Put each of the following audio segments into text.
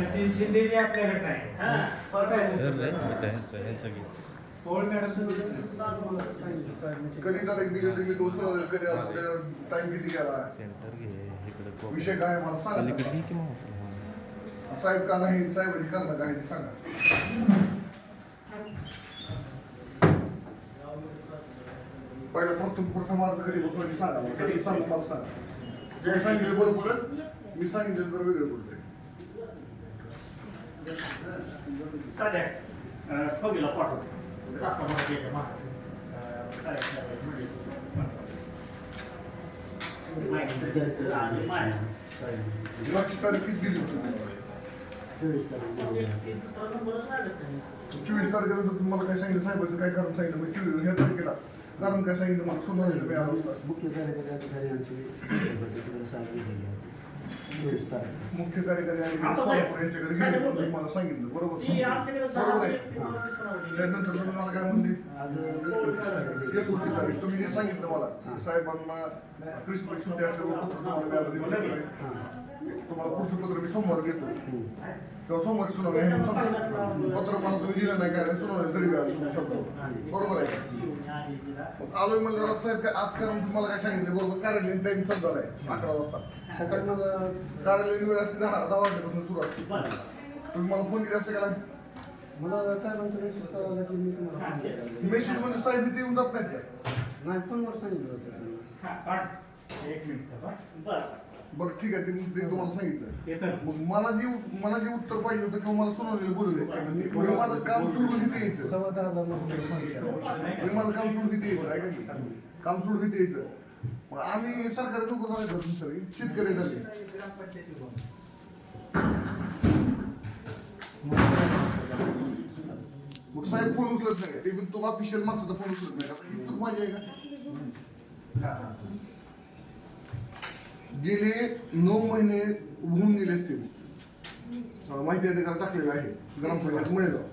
सचिन शिंदे बी आपल्याकडे आहे. कधी तर एक दिली तुम्ही दोस्त कधी टाइम किती गेला विषय काय मला सांगा साहेब का नाही साहेबांची कारण काय ते सांगा पहिला प्रथम अर्ज कधी बसवायची सांगा कधी सांगू मला सांगा तुम्ही सांगितलं बरं पडत मी सांगितलं तर वेगळं पडतंय मागची तारीख किती दिली होती 24 तारखेला तुम्हाला काय सांगितलं साहेबांचं काय कारण सांगितलं मग 24 ह्या तारखेला कारण काय सांगितलं मला सुनावलेलं मी आलो असता मुख्य कार्यकारी अधिकारी यांच्याकडे गेले तुम्ही मला सांगितलं बरोबर बरोबर आहे त्यानंतर तुम्ही मला काय म्हणले 31 तारीख तुम्ही जे सांगितलं मला साहेबांना क्रिसमस सुट्टी असल्यामुळे पत्र तुम्हाला मिळालं देऊ शकतो तुम्हाला पुढचं पत्र मी सोमवार घेतो किंवा सोमवारी सुनावले हे पत्र मला तुम्ही दिलं नाही काय सुनावले तरी मिळालं तुम्ही शब्द बरोबर आहे मग आलोय म्हणल्यावर साहेब काय आज कारण तुम्हाला काय सांगितलं बरोबर कार्यालयीन टाइम चालू आहे 11 वाजता सकाळी मग कार्यालयीन वेळ असते 10 वाजल्यापासून सुरू असते तुम्ही मला फोन किती वाजता केला मला साहेबांचा मेसेज कळाला की मी तुम्हाला मेसेज म्हणजे साहेब इथे येऊन जात नाहीत का नाही फोनवर सांगितलं होतं बरं ठीक आहे ते तुम्हाला सांगितलं मग मला जे उत्तर पाहिजे होतं किंवा मला सुनावलेलं बोलवले मी माझं काम सोडून तिथे यायचं 10:15 मी माझं काम सोडून तिथे यायचं ऐका की काम सोडून तिथे यायचं मग आम्ही सरकारी नोकर झाले तुमचं सगळे शेतकरी झाले मग साहेब फोन उचलत नाही ते तो ऑफिशियल माणसाचा फोन उचलत नाही आता ही चूक माझी आहे का गेले 9 महिने होऊन गेले असतील माहिती अधिकार टाकलेला आहे ग्रामपंचायत मळेगाव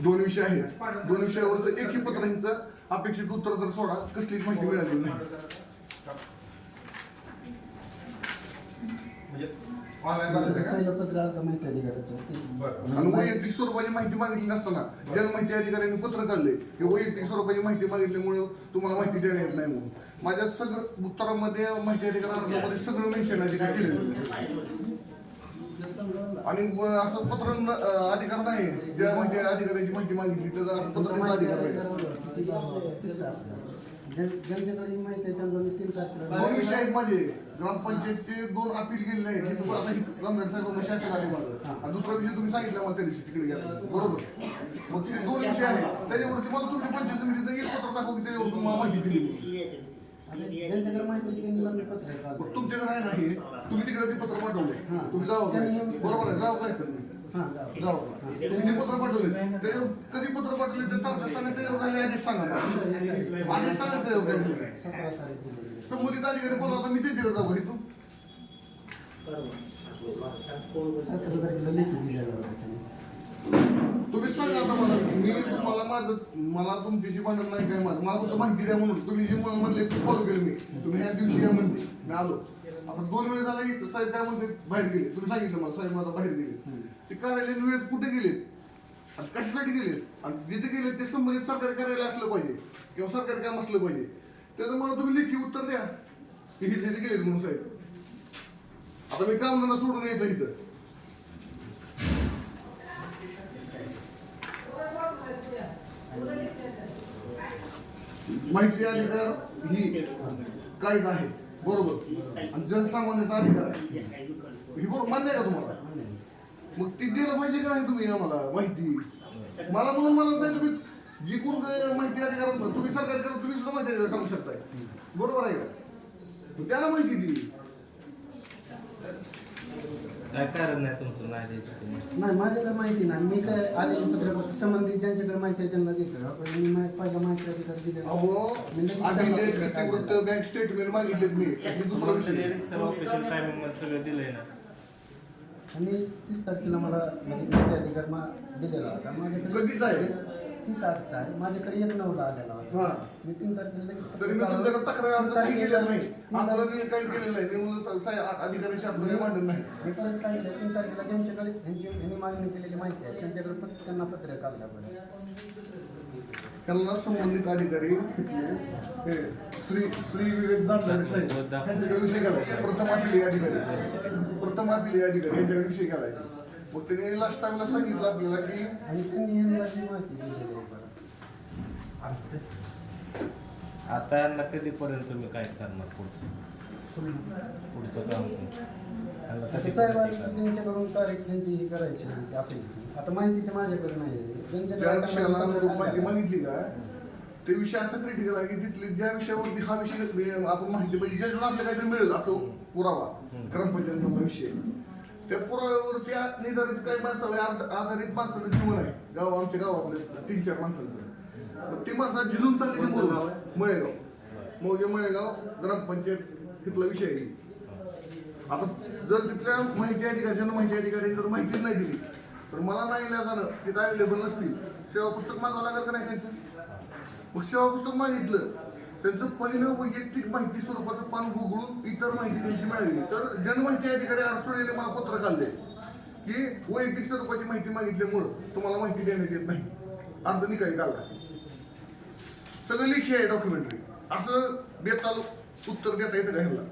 2 विषय आहेत 2 विषयावरचं एकही पत्रांचं अपेक्षित उत्तर तर सोडा कसलीच माहिती मिळालेली नाही पहिलं पत्र आता माहिती अधिकाराचं आणि वैयक्तिक स्वरूपाची माहिती मागितली नसताना जनमाहिती अधिकाऱ्यांनी पत्र काढले की वैयक्तिक स्वरूपाची माहिती मागितल्यामुळे तुम्हाला माहिती देण्यात येत नाही म्हणून माझ्या सगळं उत्तरामध्ये माहिती अधिकार अर्जामध्ये सगळं मेन्शन आहे केलेलं आणि असं पत्र अधिकार नाही ज्या माहिती अधिकाऱ्याची माहिती मागितली त्याचा असं पत्र अधिकार आहे ज्यांच्याकडे माहिती आहे त्यांना मी 3 तारखेला 2 विषय आहेत माझे ग्रामपंचायतचे 2 अपील गेलेले आहेत हे तुम्हाला आता रामगड साहेब शाखेत आले माझं आणि दुसरा विषय तुम्ही सांगितलं मला त्या दिवशी तिकडे गेला बरोबर मग ते 2 विषय आहेत त्याच्यावरती मला तुमच्या पंचायत समितीचं एक पत्र दाखव की त्याच्यावर तुम्हाला माहिती दिली ज्यांच्याकडे माहिती आहे त्यांना मी पत्र तुमच्याकडे आहे नाही तुम्ही तिकडे ते पत्र पाठवले तुम्ही जाऊ बरोबर आहे जाऊ काय तुम्ही जाऊ तुम्ही पत्र पाठवले त्याच्यावर कधी पत्र पाठवले ते तारखा सांगा त्याच्यावर काही आदेश सांगा आदेश सांगा त्याच्यावर काय 17 तारीख संबंधित अधिकारी बोलवता मी त्यांच्याकडे जाऊ इथून 17 तारखेला लेखी दिलेला होता त्यांनी तुम्ही सांगा आता मला मी तुम्हाला मला तुमच्याशी भांडण नाही काय मला फक्त माहिती द्या म्हणून तुम्ही जे म्हणले ते फॉलो केलं मी तुम्ही ह्या दिवशी या म्हणले मी आलो आता 2 वेळ झाला साहेब काय म्हणते बाहेर गेले तुम्ही सांगितलं मला साहेब माझा बाहेर गेले ते कार्यालयीन वेळेत कुठे गेलेत आणि कशासाठी गेलेत आणि जिथे गेलेत ते संबंधित सरकारी कार्यालय असलं पाहिजे किंवा सरकारी काम असलं पाहिजे त्याचं मला तुम्ही लेखी उत्तर द्या की हे तिथे गेलेत म्हणून साहेब आता मी काम धंदा सोडून यायचं इथं माहिती अधिकार ही कायदा आहे बरोबर आणि जनसामान्याचा अधिकार आहे ही बरोबर मान्य आहे का तुम्हाला मग ती दिलं पाहिजे का नाही तुम्ही आम्हाला माहिती मला म्हणून म्हणत नाही तुम्ही जी कोण माहिती अधिकार तुम्ही सरकारी करा तुम्ही सुद्धा माहिती अधिकार टाकू शकताय बरोबर आहे का त्याला माहिती दिली काय कारण नाही तुमचं नाही द्यायचं नाही माझ्याकडे माहिती नाही मी काय आलेले पत्र फक्त संबंधित ज्यांच्याकडे माहिती आहे त्यांना देतो मी पहिला माहिती अधिकार दिलेला अहो आदिले वृत्त बँक स्टेटमेंट मागितलेत मी दुसरा विषय ऑफिशियल टायमिंग मध्ये सगळं दिलंय ना आणि 30 तारखेला मला म्हणजे माहिती अधिकार दिलेला होता माझ्याकडे कधीच आहे 30/8 आहे माझ्याकडे 1/9 आलेला होता मी 3 तारखेला लगेच तरी मी तुमच्याकडे तक्रार अर्ज काही केलेला नाही, आंदोलन काही केलेलं नाही. मी म्हणलं अधिकाऱ्याशी आपलं काही भांडण नाही. मी परत काय केलं 3 तारखेला ज्यांच्याकडे यांनी मागणी केलेली माहिती आहे त्यांच्याकडे फक्त त्यांना पत्र काढल्या त्यांना संबंधित अधिकारी हे श्री विवेक जाधव साहेब यांच्याकडे विषय गेलाय. प्रथम आपले अधिकारी यांच्याकडे विषय गेलाय. मग त्यांनी लास्ट टाइमला सांगितलं आपल्याला की आणि त्यांनी यांना जी माहिती दिलेली आहे बरं. आता यांना कधीपर्यंत तुम्ही काय करणार पुढचं काम यांना आता कधी- साहेबांनी त्यांच्याकडून तारीख त्यांची ही करायची होती अपेक्षित. आता माहितीची माझ्याकडे नाही आहे. ज्या विषयाला अनुरूप माहिती मागितली का ते विषय असा क्रिटिकल आहे की तिथले ज्या विषयावरती हा विषय आपण माहिती पाहिजे ज्याच्यावर आपल्याला काहीतरी मिळेल असं पुरावा ग्रामपंचायत विषय त्या पुराव्यावरती निर्धारित काही माणसाला आधारित माणसाचं जीवन आहे. आमच्या गावातलं 3-4 माणसांचं. ती माणसं झिजून चालली ती बोलू मळेगाव मौजे मळेगाव ग्रामपंचायत तिथला विषय आहे. आता जर तिथल्या माहिती अधिकाऱ्यांना माहिती अधिकाऱ्यांनी जर माहितीच नाही दिली तर मला नाही झालं तिथं अवेलेबल नसतील सेवा पुस्तक मागावं लागेल का नाही त्यांचं. मग सेवा पुस्तक मागितलं त्यांचं पहिलं वैयक्तिक माहिती स्वरूपाचं पान उघडून इतर माहिती त्यांची मिळाली तर जनमाहिती अधिकारी अडचणीने मला पत्र काढले की वैयक्तिक स्वरूपाची माहिती मागितल्यामुळं तुम्हाला माहिती देण्यात येत नाही. अर्ज निकाली काढला सगळं लिखी आहे डॉक्युमेंटरी. असं देता उत्तर देता येतं का ह्याला.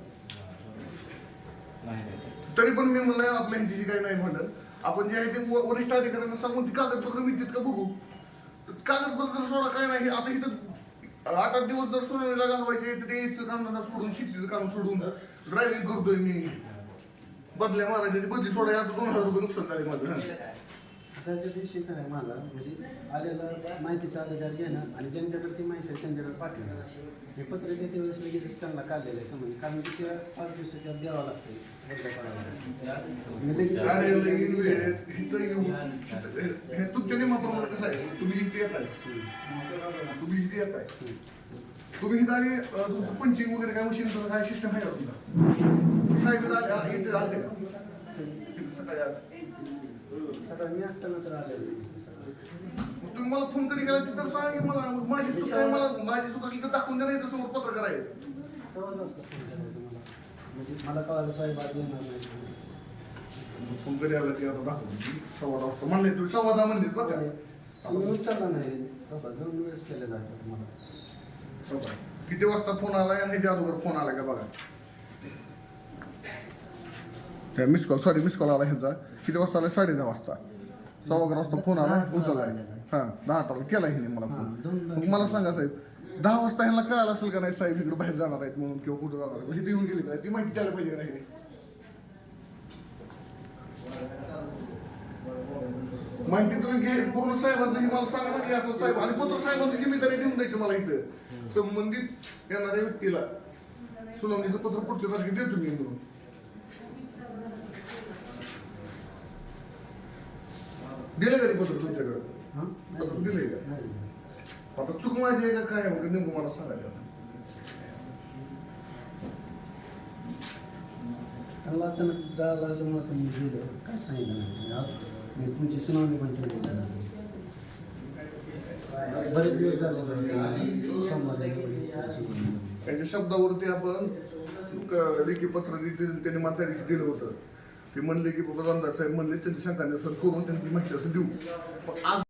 तरी पण मी म्हणलं आपल्या ह्यांची काही नाही म्हणत आपण जे आहे ते वरिष्ठ अधिकाऱ्यांना सांगून ती कागदपत्र मी तितकं बघू. कागदपत्र सोडा काय नाही. आता इथं 8 दिवस जर सोडून घालवायचे तर ते काम सोडून शेतीचं काम सोडून ड्रायव्हिंग करतोय मी बदल्या मारायचे बदली सोडा याचं 2000 रुपये नुकसान झाले माझं. त्याच्या दिवशी काय मला म्हणजे आलेला माहितीचा अधिकार घेणं आणि ज्यांच्याकडे ती माहिती आहे त्यांच्याकडे पाठवणं हे पत्र देते वेळेस लगेच त्यांना काढलेलं आहे समज कारण की त्या 5 दिवसाच्या द्यावं लागतं तुमच्या नियमाप्रमाणे कसं आहे तुम्ही इथे येत आहे तुम्ही इथं आणि तुमचं पंचिंग वगैरे काय मशीन काय सिस्टम आहे का तुमचा साहेब इथे आले का सकाळी आज सकाळी मी असताना तर आलेलं मग तुम्ही मला फोन कधी केला तर सांगा मला माझी चूक आहे मला माझी चूक असली तर दाखवून द्या नाही तर समोर पत्र करायचं 6 वाजता फोन करायचं तुम्हाला म्हणजे मला कळालं साहेब आज येणार नाही. फोन कधी आला ते आता दाखवून 6 वाजता म्हणले तुम्ही 6 म्हणले बरं का तुम्ही उचलला नाही बाबा 2 वेळेस केलेला आहे तुम्हाला. किती वाजता फोन आला आणि ह्याच्या अगोदर फोन आला का बघा. मिस कॉल आला ह्यांचा किती वाजता आला 10:30 वाजता 11:15 वाजता फोन आला उचललाय. हां 10 केला ह्याने मला फोन. मग मला सांगा साहेब 10 वाजता ह्यांना कळालं असेल का नाही साहेब इकडे बाहेर जाणार आहेत म्हणून किंवा कुठं जाणार आहे इथे येऊन गेली का ती माहिती द्यायला पाहिजे का नाही. माहिती तुम्ही घे पूर्ण साहेबांचं मला सांगा ना की असं साहेब आणि पत्र साहेबांची जिम्मेदारी देऊन द्यायची मला इथं संबंधित येणाऱ्या व्यक्तीला सुनावणीचं पत्र पुढच्या तारखेत देतो मी म्हणून. दिले का ते पत्र तुमच्याकडं पत्र दिलंय का आता चूक माझी आहे का काय आहे नेमकं मला सांगायला. त्यांना अचानक जायला लागल्यामुळे तुम्ही गेलो काय सांगितलं नाही आज मी तुमची सुनावणी पण ठेवली बरेच दिवस झालेले होते सोमवारी त्यांच्या शब्दावरती आपण लेखी पत्र त्यांनी मला त्या दिवशी दिलं होतं ते म्हणले की बाबा रामदास साहेब म्हणले त्यांची शंका निरसन करून त्यांची माहिती असं देऊ. पण आज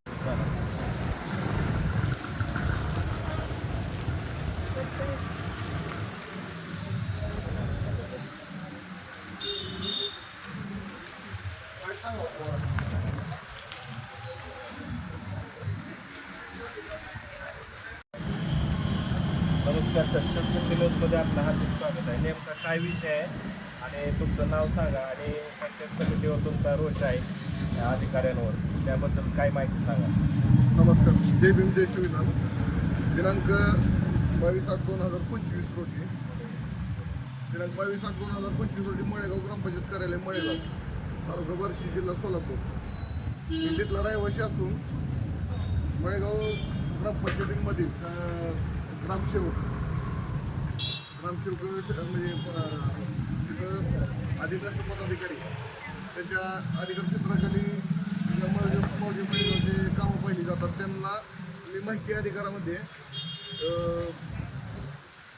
नमस्कार सर शब्द न्यूजमध्ये आपलं हार्दिक स्वागत आहे. नेमका काय विषय आहे आणि तुमचं नाव सांगा आणि पंचायत समितीवर तुमचा रोष आहे अधिकाऱ्यांवर त्याबद्दल काय माहिती सांगा. नमस्कार जय भीम जय संविधान. दिनांक 22/8/2025 रोजी दिनांक 22/8/2025 रोजी मळेगाव ग्रामपंचायत कार्यालय मळेगाव तालुका बार्शी जिल्हा सोलापूर मी तिथला रहिवासी असून मळेगाव ग्रामपंचायतीमधील ग्रामसेवक म्हणजे तिथं अधिकारी पदाधिकारी त्यांच्या अधिकार क्षेत्राखाली मळेगावचे कामं पाहिली जातात त्यांना मी माहिती अधिकारामध्ये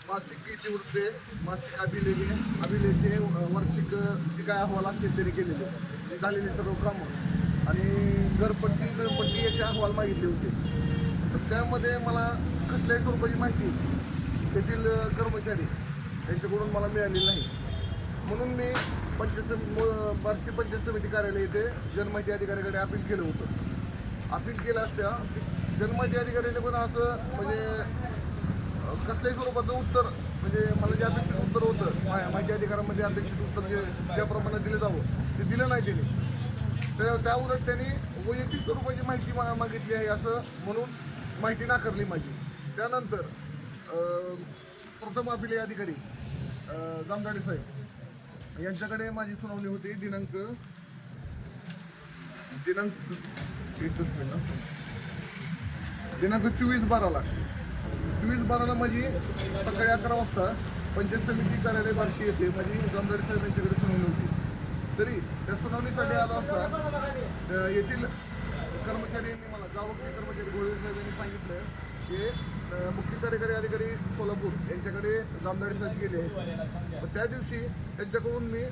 मासिक इतिवृत्ते, मासिक अभिलेखे, वार्षिक जे काय अहवाल असतील त्यांनी केलेले, ते झालेली सर्व कामं आणि गणपती याचे अहवाल मागितले होते. तर त्यामध्ये मला कसल्याही स्वरूपाची माहिती तेथील कर्मचारी यांच्याकडून मला मिळालेली नाही. म्हणून मी बार्शी पंचायत समिती कार्यालय येथे जनमाहिती अधिकाऱ्याकडे अपील केलं होतं. अपील केलं असत्या जनमाहिती अधिकाऱ्याने पण असं म्हणजे कसल्याही स्वरूपाचं उत्तर, म्हणजे मला जे अपेक्षित उत्तर होतं माहिती अधिकारामध्ये अपेक्षित उत्तर जे ज्या प्रमाणात दिलं जावं ते दिलं नाही त्यांनी. तर त्या उलट त्यांनी वैयक्तिक स्वरूपाची माहिती मागितली आहे असं म्हणून माहिती नाकारली माझी. त्यानंतर प्रथम अपील अधिकारी जामदाडे साहेब यांच्याकडे माझी सुनावणी होती दिनांक 24/12ला. 24/12ला माझी सकाळी 11 वाजता पंचायत समिती कार्यालय बार्शी येथे माझी जामदाडे साहेब यांच्याकडे सुनावणी होती. तरी त्या सुनावणीसाठी आलो असता येथील कर्मचाऱ्यांनी मला गावातील कर्मचारी गोळे साहेब यांनी सांगितलं की मुख्य कार्यकारी अधिकारी सोलापूर यांच्याकडे जामदाडे साहेब गेले आहेत. त्या दिवशी त्यांच्याकडून मी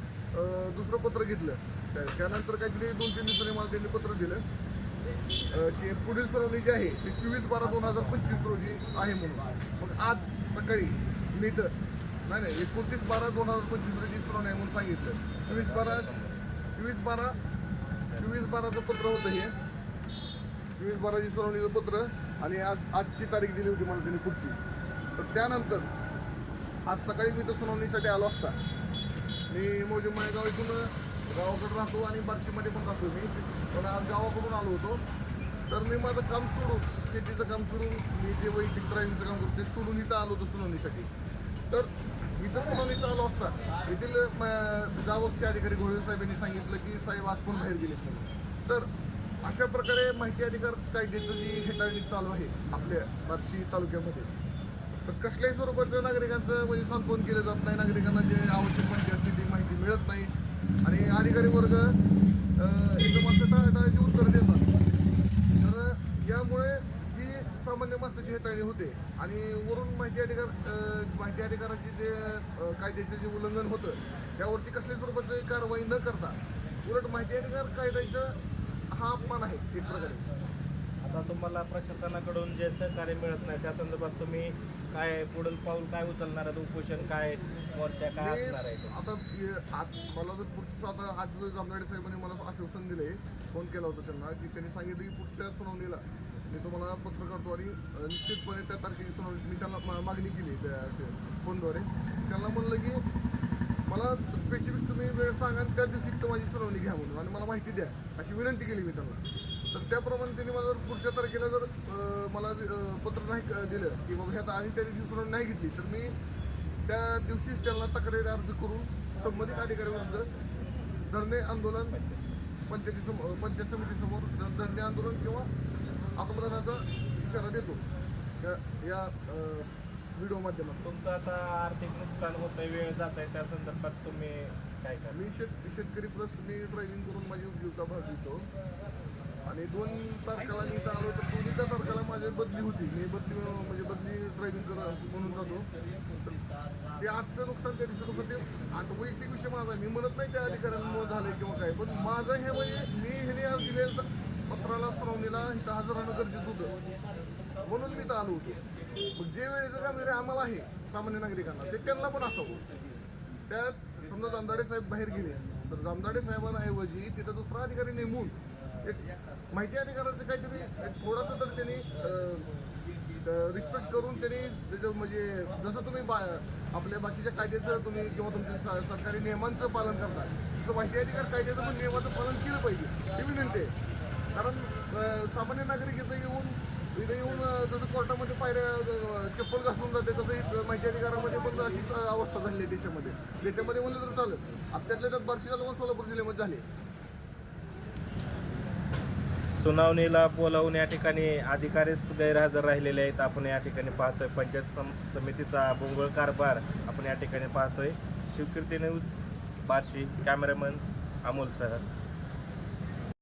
दुसरं पत्र घेतलं. त्यानंतर काहीतरी 2-3 दिवसांनी मला त्यांनी पत्र दिलं की पुढील सुनावणी जी आहे ती 24/12/2025 रोजी आहे म्हणून. मग आज सकाळी मी तर नाही 29/12/2025 रोजी सुनावणी आहे म्हणून सांगितलं. 24/12चं पत्र होतं हे, 24/12ची सुनावणीचं पत्र आणि आजची तारीख दिली होती मला त्यांनी पुढची. तर त्यानंतर आज सकाळी मी तर सुनावणीसाठी आलो असता मी मौजे माळेगाव इथून गावाकडे राहतो आणि बार्शीमध्ये पण राहतो मी, पण आज गावाकडून आलो होतो. तर मी माझं काम सोडून, शेतीचं काम सोडून, मी जे वैयक्तिक ड्रायव्हिंगचं काम करतो ते सोडून इथं आलो होतो सुनावणीसाठी. तर इथं सुनावणीचं आलो असता येथील जावकचे अधिकारी घोळे साहेब यांनी सांगितलं की साहेब आज पण बाहेर गेले म्हणून. तर अशा प्रकारे माहिती अधिकार कायद्याचं जी हेटाळणी चालू आहे आपल्या बार्शी तालुक्यामध्ये, तर कसल्याही स्वरूपाचं नागरिकांचं म्हणजे सांत्वन केलं जात नाही. नागरिकांना जे आवश्यक माहिती असते ती माहिती मिळत नाही आणि अधिकारी वर्ग एकदम असं टाळाटाळीची उत्तरं देतात. तर यामुळे जी सामान्य माणसाची हेटाळणी होते आणि वरून माहिती अधिकाराचे जे कायद्याचे जे उल्लंघन होतं त्यावरती कसल्याही स्वरूपाची कारवाई न करता उलट माहिती अधिकार कायद्याचं हा अपमान आहे एक प्रकारे. आता तुम्हाला प्रशासनाकडून जे सहकार्य मिळत नाही त्या संदर्भात तुम्ही काय पुढील पाऊल काय उचलणार आहेत? उपोषण काय, मोर्चा काय असणार आहे? आता मला जर पुढचं आता आज जामदाडे साहेबांनी मला आश्वासन दिले, फोन केला होता त्यांना की त्यांनी सांगितलं की पुढच्या सुनावणीला मी तुम्हाला पत्र करतो आणि निश्चितपणे त्या तारखेची सुनावणी मी त्यांना मागणी केली त्या फोनद्वारे. त्यांना म्हणलं की मला स्पेसिफिक तुम्ही वेळ सांगा आणि त्या दिवशी माझी सुनावणी घ्या म्हणून आणि मला माहिती द्या अशी विनंती केली मी त्यांना. तर त्याप्रमाणे त्यांनी मला जर पुढच्या तारखेला जर मला पत्र नाही दिलं की बाबा ह्या आणि त्या दिवशी सुनावणी नाही घेतली तर मी त्या दिवशीच त्यांना तक्रारी अर्ज करून संबंधित अधिकाऱ्यांविरुद्ध धरणे आंदोलन पंचायत समितीसमोर धरणे आंदोलन किंवा आत्मदानाचा इशारा देतो या व्हिडिओ माध्यमात. तुमचं आता आर्थिक नुकसान होत आहे, वेळ जात आहे, त्या संदर्भात तुम्ही काय करा? मी शेतकरी प्लस मी ड्रायव्हिंग करून माझी उपजीविका भागवितो आणि 2 तारखेला मी इथं आलो तर 2 तारखेला माझी बदली होती. मी बदली ड्रायव्हिंग म्हणून जातो. तर ते आजचं नुकसान त्या दिवशी होतं ते आता वैयक्तिक विषय माझा मी म्हणत नाही त्या अधिकाऱ्यांमुळे झालं किंवा काय, पण माझं हे म्हणजे मी ह्याने आज दिलेलं पत्राला सुनावणीला इथं हजर राहणं गरजेचं होतं म्हणून मी इथं आलो होतो. मग जे वेळेचं गांभीर्य आम्हाला आहे सामान्य नागरिकांना ते त्यांना पण असावं. त्यात समजा जामदाडे साहेब बाहेर गेले तर जामदाडे साहेबांऐवजी तिथं दुसरा अधिकारी नेमून एक माहिती अधिकाराचं काहीतरी थोडंसं तर त्यांनी रिस्पेक्ट करून त्यांनी त्याचं म्हणजे जसं तुम्ही आपल्या बाकीच्या कायद्याचं तुम्ही किंवा तुमच्या सरकारी नियमांचं पालन करता तसं माहिती अधिकार कायद्याचं पण नियमाचं पालन केलं पाहिजे ही विनंती आहे. कारण सामान्य नागरिक इथं येऊन जसं कोर्टामध्ये पायऱ्या चप्पल घासून जाते तसं माहिती अधिकारामध्ये पण अशीच अवस्था झाली आहे देशामध्ये म्हणलं तर चालेल. त्यातल्या त्यात बार्शी तालुका सोलापूर जिल्ह्यामध्ये झाली. सुनावणीला बोलावून या ठिकाणी अधिकारीच गैरहजर राहिलेले आहेत. आपण या ठिकाणी पाहतोय पंचायत समितीचा बोंगळ कारभार आपण या ठिकाणी पाहतोय. Shivkirti news Barshi, cameraman Amol sir.